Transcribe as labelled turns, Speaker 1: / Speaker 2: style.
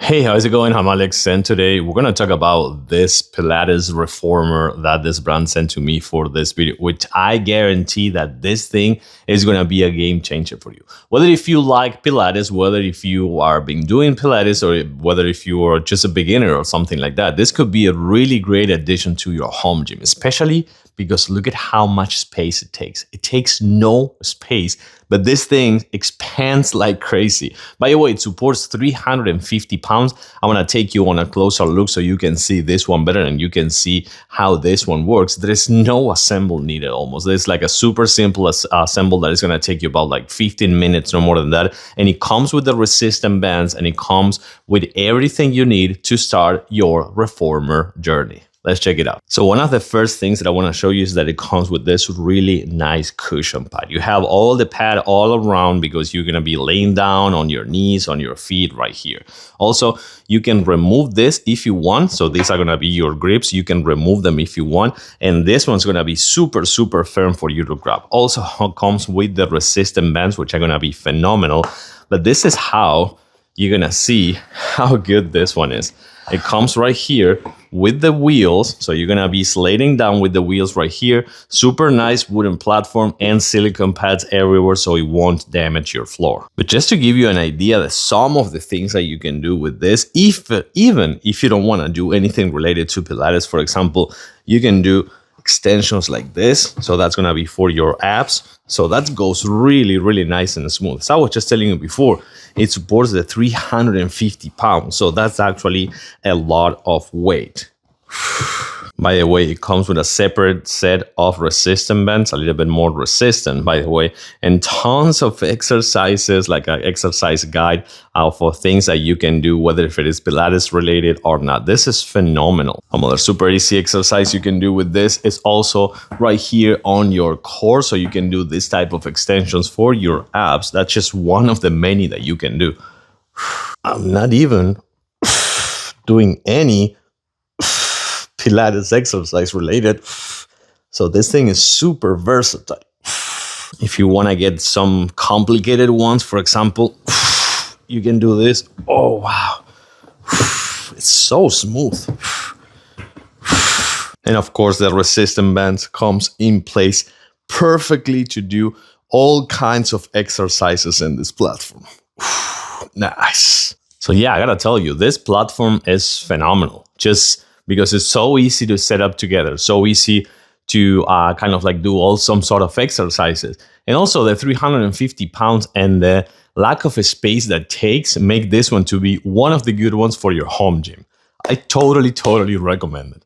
Speaker 1: Hey, how's it going? I'm Alex, and today we're going to talk about this Pilates reformer that this brand sent to me for this video, which I guarantee that this thing is going to be a game changer for you. Whether if you like Pilates, whether if you are been doing Pilates, or whether if you are just a beginner or something like that, this could be a really great addition to your home gym, especially because look at how much space it takes. It takes no space, but this thing expands like crazy. By the way, it supports 350 pounds. I'm gonna take you on a closer look so you can see this one better and you can see how this one works. There's no assemble needed almost. There's like a super simple assemble that is gonna take you about like 15 minutes, no more than that. And it comes with the resistant bands and it comes with everything you need to start your reformer journey. Let's check it out. So one of the first things that I want to show you is that it comes with this really nice cushion pad. You have all the pad all around because you're going to be laying down on your knees, on your feet right here. Also, you can remove this if you want. So these are going to be your grips. You can remove them if you want. And this one's going to be super, super firm for you to grab. Also comes with the resistant bands, which are going to be phenomenal. But this is how you're going to see how good this one is. It comes right here with the wheels. So you're going to be sliding down with the wheels right here. Super nice wooden platform and silicone pads everywhere so it won't damage your floor. But just to give you an idea that some of the things that you can do with this, even if you don't want to do anything related to Pilates, for example, you can do extensions like this. So that's going to be for your abs. So that goes really, really nice and smooth. So I was just telling you before, it supports the 350 pounds. So that's actually a lot of weight. By the way, it comes with a separate set of resistant bands, a little bit more resistant, by the way, and tons of exercises, like an exercise guide for things that you can do, whether if it is Pilates related or not. This is phenomenal. Another super easy exercise you can do with this is also right here on your core. So you can do this type of extensions for your abs. That's just one of the many that you can do. I'm not even doing any Pilates exercise related. So this thing is super versatile. If you want to get some complicated ones, for example, you can do this. Oh, wow. It's so smooth. And of course, the resistant bands comes in place perfectly to do all kinds of exercises in this platform. Nice. So yeah, I gotta tell you, this platform is phenomenal. Just because it's so easy to set up together, so easy to kind of like do some sort of exercises. And also the 350 pounds and the lack of space that takes make this one to be one of the good ones for your home gym. I totally recommend it.